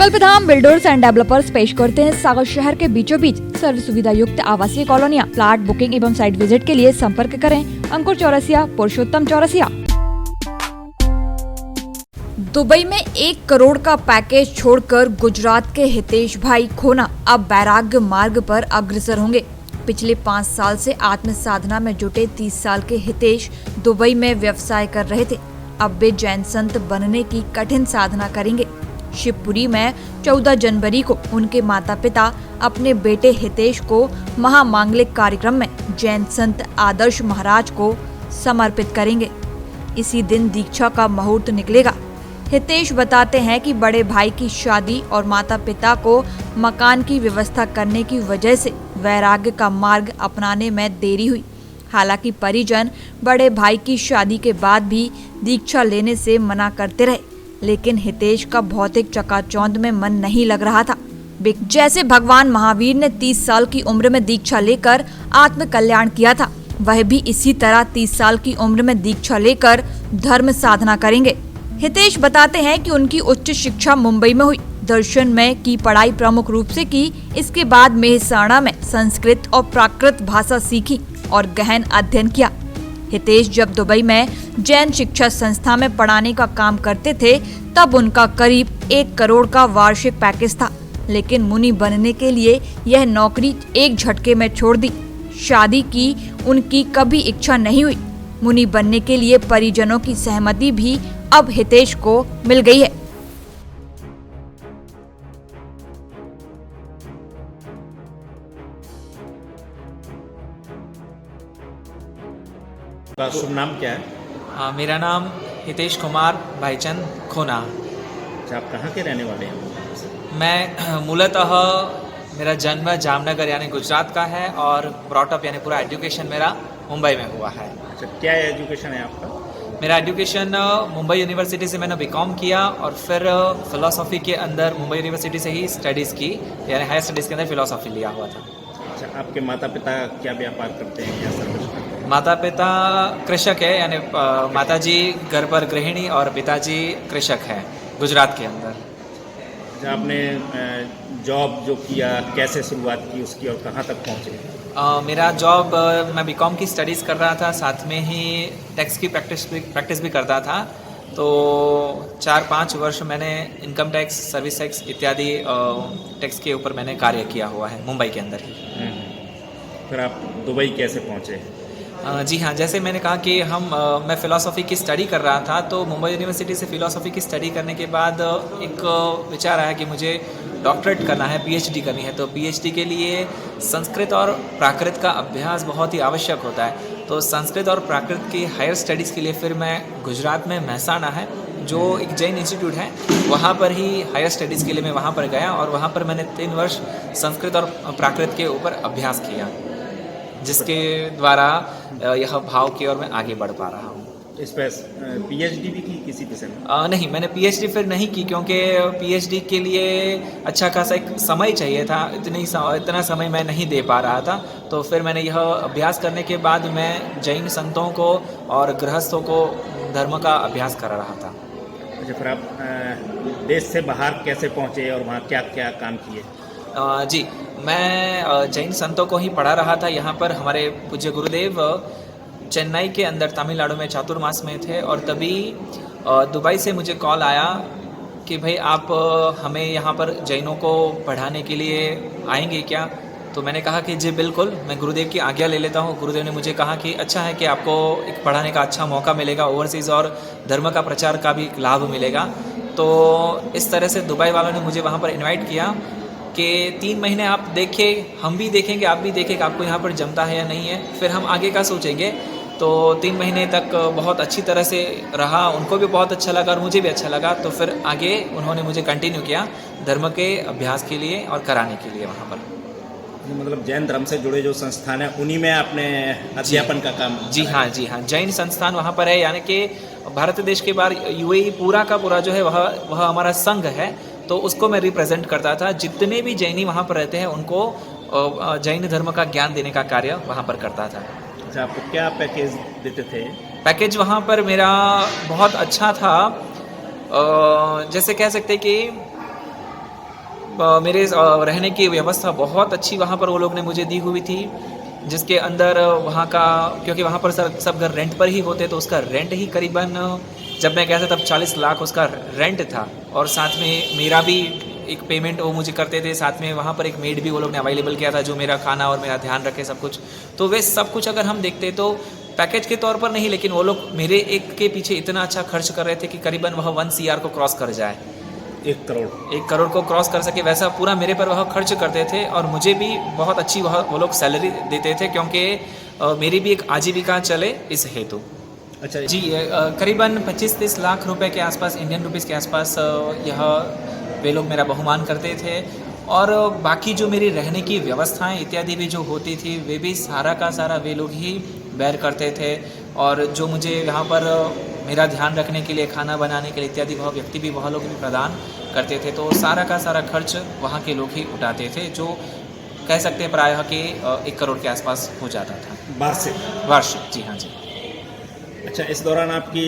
कल्पधाम builders and developers पेश करते हैं सागर शहर के बीचों बीच सर्व सुविधा युक्त आवासीय कॉलोनियां। फ्लैट बुकिंग एवं साइट विजिट के लिए संपर्क करें अंकुर चौरसिया, पुरुषोत्तम चौरसिया। दुबई में 1 करोड़ का पैकेज छोड़कर गुजरात के हितेश भाई खोना अब वैराग्य मार्ग पर अग्रसर होंगे। पिछले 5 साल से आत्म साधना में जुटे 30 साल के हितेश दुबई में व्यवसाय कर रहे थे। अब वे जैन संत बनने की कठिन साधना करेंगे। शिवपुरी में 14 जनवरी को उनके माता पिता अपने बेटे हितेश को महामांगलिक कार्यक्रम में जैन संत आदर्श महाराज को समर्पित करेंगे। इसी दिन दीक्षा का मुहूर्त निकलेगा। हितेश बताते हैं कि बड़े भाई की शादी और माता पिता को मकान की व्यवस्था करने की वजह से वैराग्य का मार्ग अपनाने में देरी हुई। हालांकि परिजन बड़े भाई की शादी के बाद भी दीक्षा लेने से मना करते रहे, लेकिन हितेश का भौतिक चकाचौंध में मन नहीं लग रहा था। जैसे भगवान महावीर ने 30 साल की उम्र में दीक्षा लेकर आत्म कल्याण किया था, वह भी इसी तरह 30 साल की उम्र में दीक्षा लेकर धर्म साधना करेंगे। हितेश बताते हैं कि उनकी उच्च शिक्षा मुंबई में हुई। दर्शन में की पढ़ाई प्रमुख रूप से की। इसके बाद मेहसाणा में संस्कृत और प्राकृत भाषा सीखी और गहन अध्ययन किया। हितेश जब दुबई में जैन शिक्षा संस्था में पढ़ाने का काम करते थे, तब उनका करीब 1 करोड़ का वार्षिक पैकेज था, लेकिन मुनि बनने के लिए यह नौकरी एक झटके में छोड़ दी। शादी की उनकी कभी इच्छा नहीं हुई। मुनि बनने के लिए परिजनों की सहमति भी अब हितेश को मिल गई है। आपका शुभ नाम क्या है? मेरा नाम हितेश कुमार भाईचंद खोना। अच्छा, आप कहाँ के रहने वाले हैं? मैं मूलतः मेरा जन्म जामनगर यानी गुजरात का है और ब्रॉटअप यानी पूरा एजुकेशन मेरा मुंबई में हुआ है। अच्छा, क्या एजुकेशन है आपका? मेरा एजुकेशन मुंबई यूनिवर्सिटी से मैंने बीकॉम किया और फिर फिलोसॉफी के अंदर मुंबई यूनिवर्सिटी से ही स्टडीज़ की, यानी हायर स्टडीज़ के अंदर फिलोसॉफी लिया हुआ था। अच्छा, आपके माता पिता क्या व्यापार करते हैं या सर्विस करते हैं? माता पिता कृषक है, यानी माताजी घर पर गृहिणी और पिताजी कृषक हैं गुजरात के अंदर। अच्छा, आपने जॉब जो किया कैसे शुरुआत की उसकी और कहाँ तक पहुँचे? मेरा जॉब मैं बीकॉम की स्टडीज़ कर रहा था, साथ में ही टैक्स की प्रैक्टिस भी करता था। तो 4-5 वर्ष मैंने इनकम टैक्स, सर्विस टैक्स इत्यादि टैक्स के ऊपर मैंने कार्य किया हुआ है मुंबई के अंदर ही। फिर आप दुबई कैसे पहुँचे? जी हाँ, जैसे मैंने कहा कि मैं फ़िलासफ़ी की स्टडी कर रहा था, तो मुंबई यूनिवर्सिटी से फ़िलासफ़ी की स्टडी करने के बाद एक विचार आया कि मुझे डॉक्टरेट करना है, पीएचडी करनी है। तो पीएचडी के लिए संस्कृत और प्राकृत का अभ्यास बहुत ही आवश्यक होता है। तो संस्कृत और प्राकृत की हायर स्टडीज़ के लिए फिर मैं गुजरात में मेहसाणा है, जो एक जैन इंस्टीट्यूट है, वहाँ पर ही हायर स्टडीज़ के लिए मैं वहाँ पर गया और वहाँ पर मैंने 3 वर्ष संस्कृत और प्राकृत के ऊपर अभ्यास किया, जिसके द्वारा यह भाव की ओर मैं आगे बढ़ पा रहा हूँ। इस पर पीएचडी भी की किसी विषय में? नहीं, मैंने पीएचडी फिर नहीं की, क्योंकि पीएचडी के लिए अच्छा खासा एक समय चाहिए था। इतना समय मैं नहीं दे पा रहा था। तो फिर मैंने यह अभ्यास करने के बाद मैं जैन संतों को और गृहस्थों को धर्म का अभ्यास कर रहा था। अच्छा, फिर आप देश से बाहर कैसे पहुँचे और वहाँ क्या क्या काम किए? जी, मैं जैन संतों को ही पढ़ा रहा था। यहाँ पर हमारे पूज्य गुरुदेव चेन्नई के अंदर तमिलनाडु में चातुर्मास में थे, और तभी दुबई से मुझे कॉल आया कि भाई आप हमें यहाँ पर जैनों को पढ़ाने के लिए आएंगे क्या? तो मैंने कहा कि जी बिल्कुल, मैं गुरुदेव की आज्ञा ले लेता हूँ। गुरुदेव ने मुझे कहा कि अच्छा है कि आपको एक पढ़ाने का अच्छा मौका मिलेगा ओवरसीज़, और धर्म का प्रचार का भी लाभ मिलेगा। तो इस तरह से दुबई वालों ने मुझे वहाँ पर इन्वाइट किया कि 3 महीने आप देखिए, हम भी देखेंगे, आप भी देखें कि आपको यहाँ पर जमता है या नहीं है, फिर हम आगे का सोचेंगे। तो 3 महीने तक बहुत अच्छी तरह से रहा, उनको भी बहुत अच्छा लगा और मुझे भी अच्छा लगा। तो फिर आगे उन्होंने मुझे कंटिन्यू किया धर्म के अभ्यास के लिए और कराने के लिए वहाँ पर। मतलब जैन धर्म से जुड़े जो संस्थान है उन्हीं में आपने अध्यापन का काम? जी हाँ, जी हाँ, जैन संस्थान वहाँ पर है, यानी कि भारत देश के बाहर यूएई पूरा का पूरा जो है वह हमारा संघ है, तो उसको मैं रिप्रेजेंट करता था। जितने भी जैनी वहाँ पर रहते हैं उनको जैन धर्म का ज्ञान देने का कार्य वहाँ पर करता था। अच्छा, आपको क्या पैकेज देते थे? पैकेज वहाँ पर मेरा बहुत अच्छा था। जैसे कह सकते कि मेरे रहने की व्यवस्था बहुत अच्छी वहाँ पर वो लोग ने मुझे दी हुई थी, जिसके अंदर वहाँ का, क्योंकि वहाँ पर सब घर रेंट पर ही होते, तो उसका रेंट ही करीबन, जब मैं गया था तब 40 लाख उसका रेंट था। और साथ में मेरा भी एक पेमेंट वो मुझे करते थे, साथ में वहाँ पर एक मेड भी वो लोग ने अवेलेबल किया था जो मेरा खाना और मेरा ध्यान रखे सब कुछ। तो वे सब कुछ अगर हम देखते तो पैकेज के तौर पर नहीं, लेकिन वो लोग मेरे एक के पीछे इतना अच्छा खर्च कर रहे थे कि करीबन वह 1 CR को क्रॉस कर जाए, 1 करोड़ को क्रॉस कर सके, वैसा पूरा मेरे पर वह खर्च करते थे। और मुझे भी बहुत अच्छी वो लोग सैलरी देते थे, क्योंकि मेरी भी एक आजीविका चले इस हेतु। अच्छा जी, करीबन 25-30 लाख रुपए के आसपास, इंडियन रुपीज़ के आसपास यह वे लोग मेरा बहुमान करते थे। और बाकी जो मेरी रहने की व्यवस्थाएं इत्यादि भी जो होती थी, वे भी सारा का सारा वे लोग ही बेयर करते थे। और जो मुझे यहाँ पर मेरा ध्यान रखने के लिए, खाना बनाने के लिए इत्यादि, वह व्यक्ति भी वह लोग भी प्रदान करते थे। तो सारा का सारा खर्च वहाँ के लोग ही उठाते थे, जो कह सकते हैं प्रायः कि 1 करोड़ के आसपास हो जाता था वार्षिक। जी हाँ जी। अच्छा, इस दौरान आपकी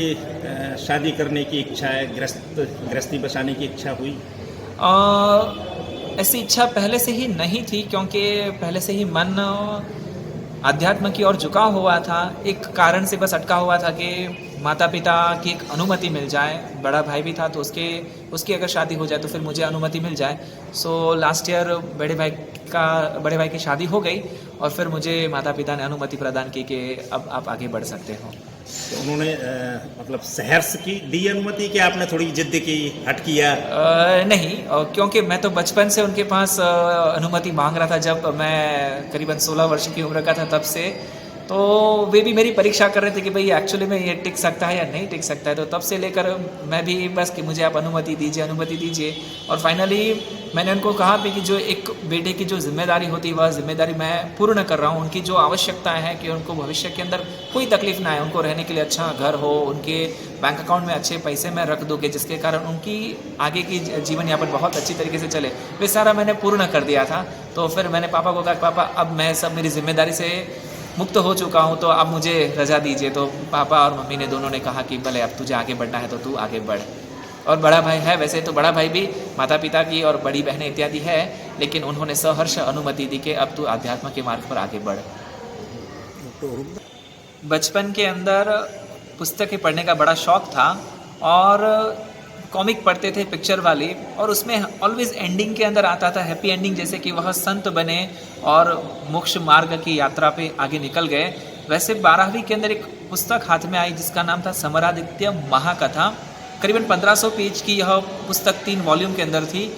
शादी करने की इच्छा है, गृहस्थी बसाने की इच्छा हुई? ऐसी इच्छा पहले से ही नहीं थी, क्योंकि पहले से ही मन अध्यात्म की ओर झुका हुआ था। एक कारण से बस अटका हुआ था कि माता पिता की एक अनुमति मिल जाए। बड़ा भाई भी था तो उसकी अगर शादी हो जाए तो फिर मुझे अनुमति मिल जाए। सो लास्ट ईयर बड़े भाई की शादी हो गई और फिर मुझे माता पिता ने अनुमति प्रदान की कि अब आप आगे बढ़ सकते हो। तो उन्होंने मतलब सहर्ष की दी अनुमति कि आपने थोड़ी जिद की, हट किया? नहीं, क्योंकि मैं तो बचपन से उनके पास अनुमति मांग रहा था। जब मैं करीबन 16 वर्ष की उम्र का था तब से, तो वे भी मेरी परीक्षा कर रहे थे कि भाई एक्चुअली में ये टिक सकता है या नहीं टिक सकता है। तो तब से लेकर मैं भी बस कि मुझे आप अनुमति दीजिए। और फाइनली मैंने उनको कहा भी कि जो एक बेटे की जो जिम्मेदारी होती है वह जिम्मेदारी मैं पूर्ण कर रहा हूँ। उनकी जो आवश्यकताएं हैं कि उनको भविष्य के अंदर कोई तकलीफ ना आए, उनको रहने के लिए अच्छा घर हो, उनके बैंक अकाउंट में अच्छे पैसे मैं रख दूँ कि जिसके कारण उनकी आगे की जीवन यापन बहुत अच्छी तरीके से चले, वे सारा मैंने पूर्ण कर दिया था। तो फिर मैंने पापा को कहा, पापा अब मैं सब मेरी जिम्मेदारी से मुक्त हो चुका हूँ, तो अब मुझे रजा दीजिए। तो पापा और मम्मी ने दोनों ने कहा कि भले अब तुझे आगे बढ़ना है तो तू आगे बढ़। और बड़ा भाई है, वैसे तो बड़ा भाई भी माता पिता की और बड़ी बहनें इत्यादि है, लेकिन उन्होंने सहर्ष अनुमति दी कि अब तू अध्यात्म के मार्ग पर आगे बढ़। बचपन के अंदर पुस्तकें पढ़ने का बड़ा शौक था और कॉमिक पढ़ते थे पिक्चर वाली, और उसमें ऑलवेज एंडिंग के अंदर आता था हैप्पी एंडिंग, जैसे कि वह संत बने और मोक्ष मार्ग की यात्रा पे आगे निकल गए। वैसे 12वीं के अंदर एक पुस्तक हाथ में आई जिसका नाम था समरादित्य महाकथा। करीबन 1500 पेज की यह पुस्तक 3 वॉल्यूम के अंदर थी,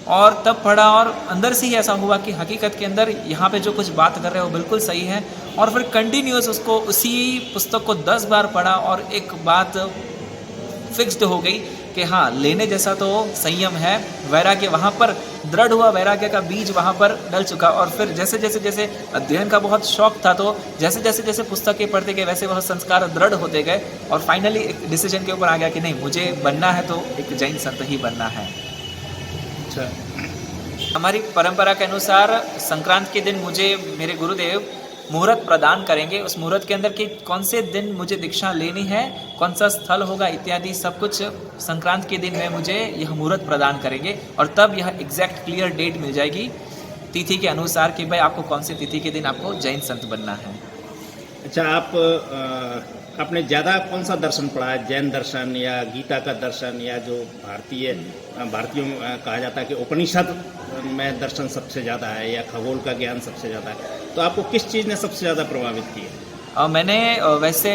और तब पढ़ा और अंदर से ही ऐसा हुआ कि हकीकत के अंदर यहाँ पे जो कुछ बात कर रहे हो बिल्कुल सही है। और फिर कंटिन्यूस उसको उसी पुस्तक को 10 बार पढ़ा और एक बात फिक्स्ड हो गई कि हाँ, लेने जैसा तो संयम है, वैराग्य वहाँ पर दृढ़ हुआ, वैराग्य का बीज वहाँ पर डल चुका। और फिर जैसे जैसे अध्ययन का बहुत शौक था, तो जैसे जैसे पुस्तकें पढ़ते गए वैसे वह संस्कार दृढ़ होते गए, और फाइनली एक डिसीजन के ऊपर आ गया कि नहीं, मुझे बनना है तो एक जैन संत ही बनना है। अच्छा, हमारी परंपरा के अनुसार संक्रांत के दिन मुझे मेरे गुरुदेव मुहूर्त प्रदान करेंगे। उस मुहूर्त के अंदर कि कौन से दिन मुझे दीक्षा लेनी है, कौन सा स्थल होगा इत्यादि सब कुछ संक्रांत के दिन में मुझे यह मुहूर्त प्रदान करेंगे, और तब यह एग्जैक्ट क्लियर डेट मिल जाएगी तिथि के अनुसार कि भाई आपको कौन सी तिथि के दिन आपको जैन संत बनना है। अच्छा, आपने ज़्यादा कौन सा दर्शन पढ़ा है, जैन दर्शन या गीता का दर्शन, या जो भारतीयों कहा जाता है कि उपनिषद में दर्शन सबसे ज़्यादा है, या खगोल का ज्ञान सबसे ज़्यादा है, तो आपको किस चीज़ ने सबसे ज़्यादा प्रभावित किया? मैंने वैसे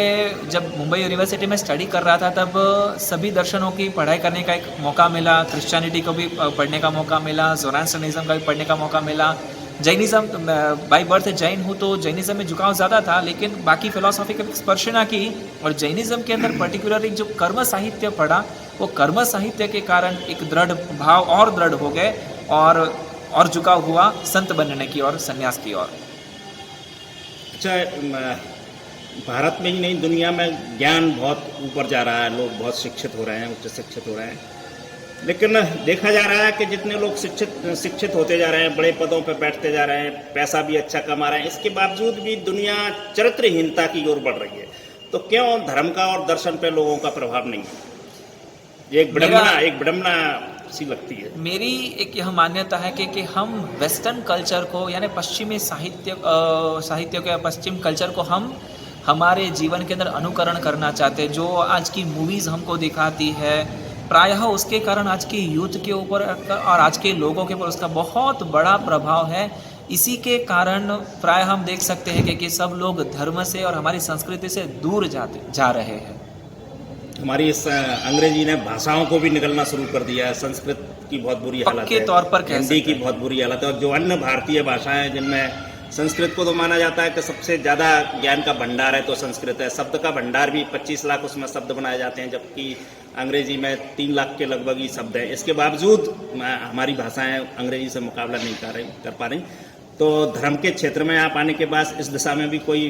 जब मुंबई यूनिवर्सिटी में स्टडी कर रहा था तब सभी दर्शनों की पढ़ाई करने का एक मौका मिला। क्रिश्चियनिटी को भी पढ़ने का मौका मिला, ज़ोरास्ट्रियनिज्म का भी पढ़ने का मौका मिला। जैनिज़्म, बाई बर्थ जैन हूँ तो जैनिज़्म में झुकाव ज़्यादा था, लेकिन बाकी फिलॉसफी का स्पर्श ना की। और जैनिज़्म के अंदर पर्टिकुलरली जो कर्म साहित्य पढ़ा, वो कर्म साहित्य के कारण एक दृढ़ भाव और दृढ़ हो गए और झुकाव हुआ संत बनने की और संन्यास की ओर। अच्छा, भारत में ही नहीं दुनिया में ज्ञान बहुत ऊपर जा रहा है, लोग बहुत शिक्षित हो रहे हैं, उच्च शिक्षित हो रहे हैं, लेकिन देखा जा रहा है कि जितने लोग शिक्षित होते जा रहे हैं, बड़े पदों पर बैठते जा रहे हैं, पैसा भी अच्छा कमा रहे हैं, इसके बावजूद भी दुनिया चरित्रहीनता की ओर बढ़ रही है। तो क्यों धर्म का और दर्शन पे लोगों का प्रभाव नहीं है? एक विडम्बना सी लगती है? मेरी एक यह मान्यता है कि हम वेस्टर्न कल्चर को यानी पश्चिमी साहित्य के पश्चिम कल्चर को हम हमारे जीवन के अंदर अनुकरण करना चाहते हैं। जो आज की मूवीज़ हमको दिखाती है, प्रायः उसके कारण आज की यूथ के ऊपर और आज के लोगों के ऊपर उसका बहुत बड़ा प्रभाव है। इसी के कारण प्राय हम देख सकते हैं कि सब लोग धर्म से और हमारी संस्कृति से दूर जा रहे हैं। हमारी इस अंग्रेजी ने भाषाओं को भी निगलना शुरू कर दिया है। संस्कृत की बहुत बुरी हालत है, पक्के तौर पर कह हिंदी सकते की बहुत बुरी हालत है, और जो अन्य भारतीय भाषाएं जिनमें संस्कृत को तो माना जाता है कि सबसे ज़्यादा ज्ञान का भंडार है तो संस्कृत है। शब्द का भंडार भी 25 लाख उसमें शब्द बनाए जाते हैं, जबकि अंग्रेजी में 3 लाख के लगभग ही शब्द हैं। इसके बावजूद हमारी भाषाएं अंग्रेजी से मुकाबला नहीं कर पा रही। तो धर्म के क्षेत्र में आप आने के बाद इस दिशा में भी कोई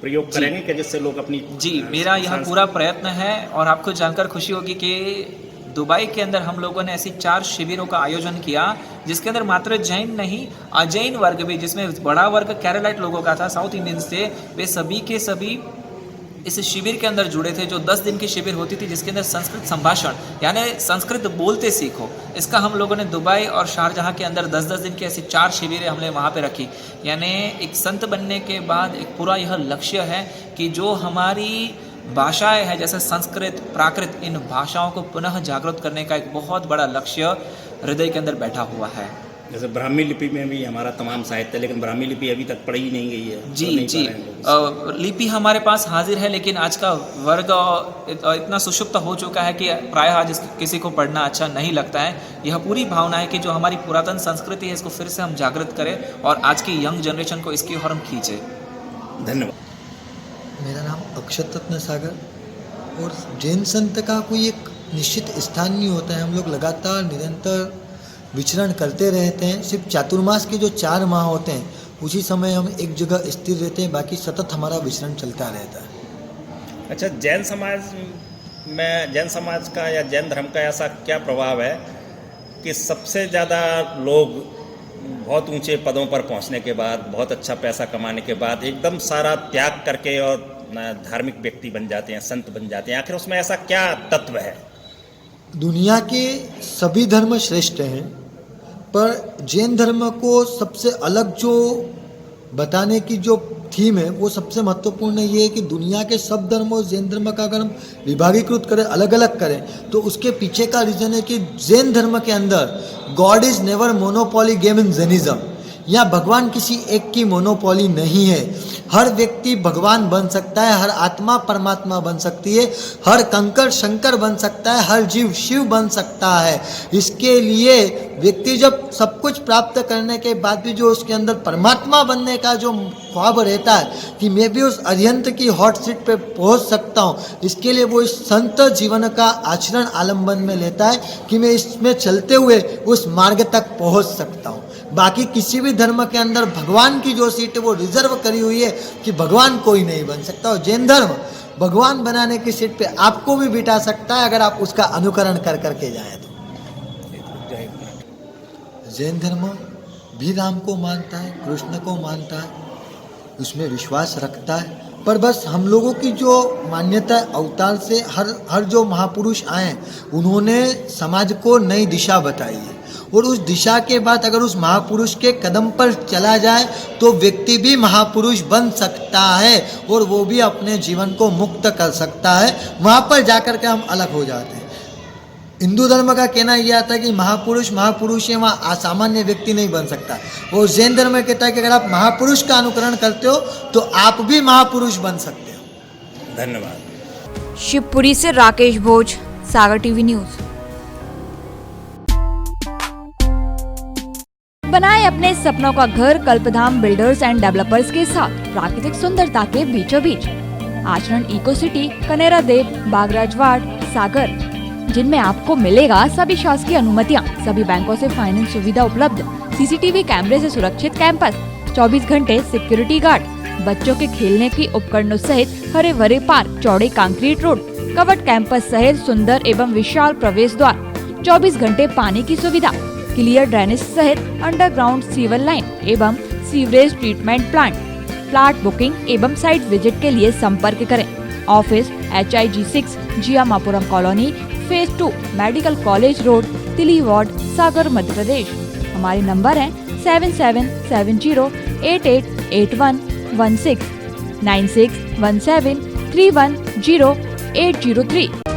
प्रयोग करेंगे कि जिससे लोग अपनी मेरा यह पूरा प्रयत्न है। और आपको जानकर खुशी होगी कि दुबई के अंदर हम लोगों ने ऐसी 4 शिविरों का आयोजन किया, जिसके अंदर मात्र जैन नहीं, अजैन वर्ग भी, जिसमें बड़ा वर्ग केरलाइट लोगों का था, साउथ इंडियंस थे, वे सभी के सभी इस शिविर के अंदर जुड़े थे। जो 10 दिन की शिविर होती थी, जिसके अंदर संस्कृत संभाषण यानी संस्कृत बोलते सीखो, इसका हम लोगों ने दुबई और शारजहाँ के अंदर 10-10 दिन की ऐसी 4 शिविरें हमने वहाँ पे रखी। यानी एक संत बनने के बाद एक पूरा यह लक्ष्य है कि जो हमारी भाषाएं हैं जैसे संस्कृत, प्राकृत, इन भाषाओं को पुनः जागृत करने का एक बहुत बड़ा लक्ष्य हृदय के अंदर बैठा हुआ है। जैसे ब्राह्मी लिपि में भी हमारा तमाम साहित्य है, लेकिन ब्राह्मी लिपि अभी तक पढ़ी ही नहीं गई है। जी लिपि हमारे पास हाजिर है, लेकिन आज का वर्ग इतना सुषुप्त हो चुका है कि प्रायः आज किसी को पढ़ना अच्छा नहीं लगता है। यह पूरी भावना है कि जो हमारी पुरातन संस्कृति है, इसको फिर से हम जागृत करें और आज की यंग जनरेशन को इसकी ओर हम खींचें। धन्यवाद। मेरा नाम अक्षत रत्न सागर। और जैन संत का कोई एक निश्चित स्थान नहीं होता है, हम लोग लगातार निरंतर विचरण करते रहते हैं। सिर्फ चातुर्मास के जो 4 माह होते हैं उसी समय हम एक जगह स्थिर रहते हैं, बाकी सतत हमारा विचरण चलता रहता है। अच्छा, जैन समाज का या जैन धर्म का ऐसा क्या प्रभाव है कि सबसे ज़्यादा लोग बहुत ऊंचे पदों पर पहुंचने के बाद, बहुत अच्छा पैसा कमाने के बाद एकदम सारा त्याग करके और धार्मिक व्यक्ति बन जाते हैं, संत बन जाते हैं? आखिर उसमें ऐसा क्या तत्व है? दुनिया के सभी धर्म श्रेष्ठ हैं, पर जैन धर्म को सबसे अलग जो बताने की जो थीम है वो सबसे महत्वपूर्ण ये है कि दुनिया के सब धर्म और जैन धर्म का अगर हम विभागीकृत करें, अलग अलग करें, तो उसके पीछे का रीज़न है कि जैन धर्म के अंदर God is never monopoly game in Jainism. यहाँ भगवान किसी एक की मोनोपोली नहीं है। हर व्यक्ति भगवान बन सकता है, हर आत्मा परमात्मा बन सकती है, हर कंकर शंकर बन सकता है, हर जीव शिव बन सकता है। इसके लिए व्यक्ति जब सब कुछ प्राप्त करने के बाद भी जो उसके अंदर परमात्मा बनने का जो ख्वाब रहता है कि मैं भी उस अरिहंत की हॉट सीट पे पहुंच सकता हूं, इसके लिए वो इस संत जीवन का आचरण आलंबन में लेता है कि मैं इसमें चलते हुए उस मार्ग तक पहुंच सकता हूं। बाकी किसी भी धर्म के अंदर भगवान की जो सीट है वो रिजर्व करी हुई है कि भगवान कोई नहीं बन सकता। और जैन धर्म भगवान बनाने की सीट पे आपको भी बिठा सकता है अगर आप उसका अनुकरण कर करके जाए तो। जैन धर्म भी राम को मानता है, कृष्ण को मानता है, उसमें विश्वास रखता है, पर बस हम लोगों की जो मान्यता है अवतार से हर जो महापुरुष आए उन्होंने समाज को नई दिशा बताई है। और उस दिशा के बाद अगर उस महापुरुष के कदम पर चला जाए तो व्यक्ति भी महापुरुष बन सकता है और वो भी अपने जीवन को मुक्त कर सकता है। वहाँ पर जाकर के हम अलग हो जाते हैं। हिंदू धर्म का कहना यह आता है कि महापुरुष है, वहाँ असामान्य व्यक्ति नहीं बन सकता। और जैन धर्म कहता है कि अगर आप महापुरुष का अनुकरण करते हो तो आप भी महापुरुष बन सकते हो। धन्यवाद। शिवपुरी से राकेश भोज, सागर टीवी न्यूज। बनाए अपने सपनों का घर कल्पधाम बिल्डर्स एंड डेवलपर्स के साथ प्राकृतिक सुंदरता के बीचों बीच। आचरण इको सिटी, कनेरा देव, बागराज वार्ड, सागर, जिनमें आपको मिलेगा सभी शासकीय अनुमतियां, सभी बैंकों से फाइनेंस सुविधा उपलब्ध, सीसीटीवी कैमरे से सुरक्षित कैंपस, 24 घंटे सिक्योरिटी गार्ड, बच्चों के खेलने की उपकरणों सहित हरे भरे पार्क, चौड़े कंक्रीट रोड, कवर्ड कैंपस सहित सुंदर एवं विशाल प्रवेश द्वार, 24 घंटे पानी की सुविधा, क्लियर ड्रेनेज सहित अंडरग्राउंड सीवर लाइन एवं sewerage treatment plant. Flat booking एवं साइट विजिट के लिए संपर्क करें। Office HIG 6, Jiyamapuram colony, phase 2, medical college road, Tili ward, Sagar, Madhya Pradesh. हमारे नंबर हैं 7770888116, 9617310803।